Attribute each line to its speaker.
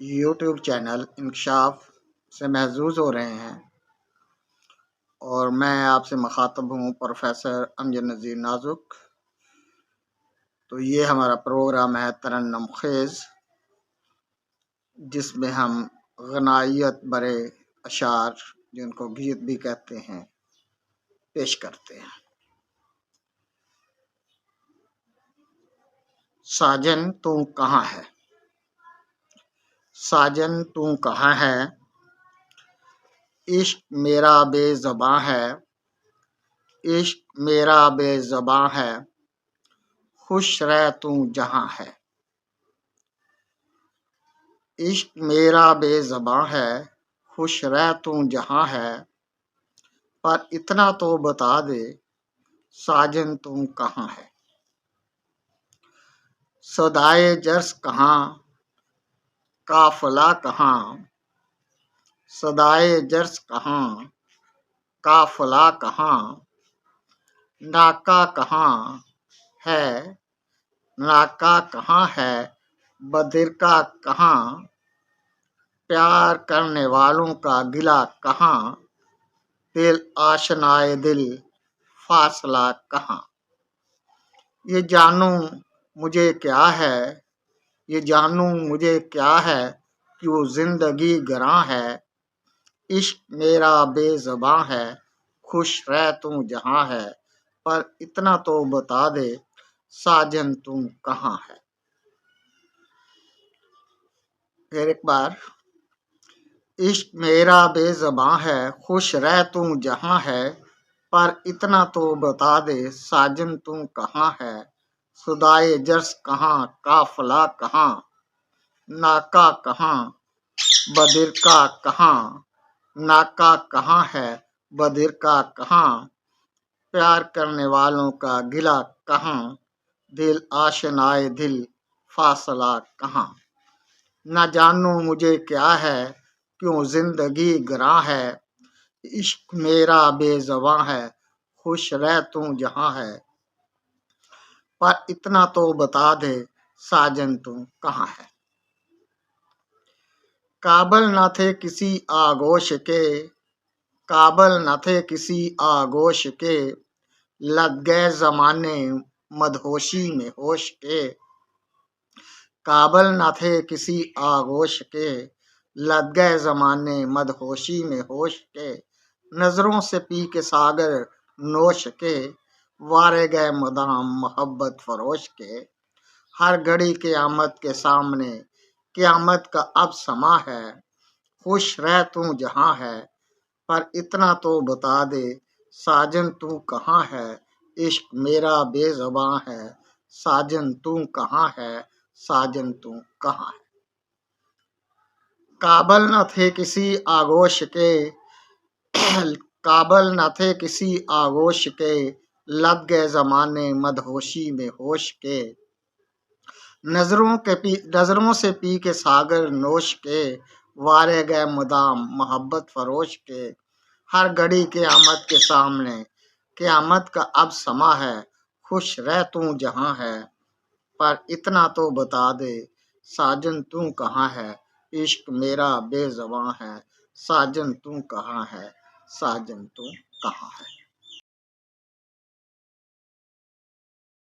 Speaker 1: YouTube channel इंकशाफ से महजूज हो रहे हैं और मैं आपसे मुखातब हूँ प्रोफेसर अमजद नज़ीर नाजुक। तो ये हमारा प्रोग्राम है तरन्नुम खेज़, जिसमें हम गनायत बरे अशार, जिनको गीत भी कहते हैं, पेश करते हैं। साजन तू कहाँ है, साजन तू कहाँ है, इश्क मेरा बेज़बां है, इश्क मेरा बेज़बां है, खुश रह तू जहाँ है। इश्क मेरा बेज़बां है, खुश रह तू जहाँ है, पर इतना तो बता दे साजन तू कहाँ है। सदाए जर्स कहाँ, काफिला कहाँ, सदाए जर्स कहाँ, काफिला कहाँ, नाका कहाँ है, नाका कहाँ है, बदिरका कहाँ, प्यार करने वालों का गिला कहाँ, दिल आशनाए दिल फासला कहाँ। ये जानू मुझे क्या है, ये जानू मुझे क्या है, क्यों जिंदगी गरां है, इश्क मेरा बेज़बां है, खुश रह तू जहाँ है, पर इतना तो बता दे साजन तू कहाँ है। फिर एक बार, इश्क मेरा बेज़बां है, खुश रह तू जहाँ है, पर इतना तो बता दे साजन तू कहाँ है। सदाए जर्स कहाँ, काफिला कहाँ, नाका कहाँ, बदिरका कहाँ, नाका कहाँ है, बदिरका कहाँ, प्यार करने वालों का गिला कहाँ, दिल आशनाए दिल फासला कहाँ। न जानू मुझे क्या है, क्यों जिंदगी गरां है, इश्क मेरा बेज़बां है, खुश रह तू जहाँ है, पर इतना तो बता दे साजन तू कहाँ है। काबिल न थे किसी आगोश के, काबिल न थे किसी आगोश के, लग गए जमाने मदहोशी में होश के। काबिल न थे किसी आगोश के, लग गए जमाने मदहोशी में होश के। नजरों से पी के सागर नोश के, वारे गए मदाम मोहब्बत फरोश के। हर घड़ी क़यामत के सामने, क़यामत का अब समा है, खुश रह तू जहाँ है, पर इतना तो बता दे साजन तू कहाँ है। इश्क मेरा बेज़बां है, साजन तू कहाँ है, साजन तू कहाँ है। काबिल न थे किसी आगोश के, काबिल न थे किसी आगोश के, लग गए जमाने मदहोशी में होश के। नजरों से पी के सागर नोश के, वारे गए मुदाम मोहब्बत फरोश के। हर घड़ी क़यामत के सामने, क़यामत का अब समा है, खुश रह तू जहाँ है, पर इतना तो बता दे साजन तू कहाँ है। इश्क मेरा बेज़बां है, साजन तू कहाँ है, साजन तू कहाँ है।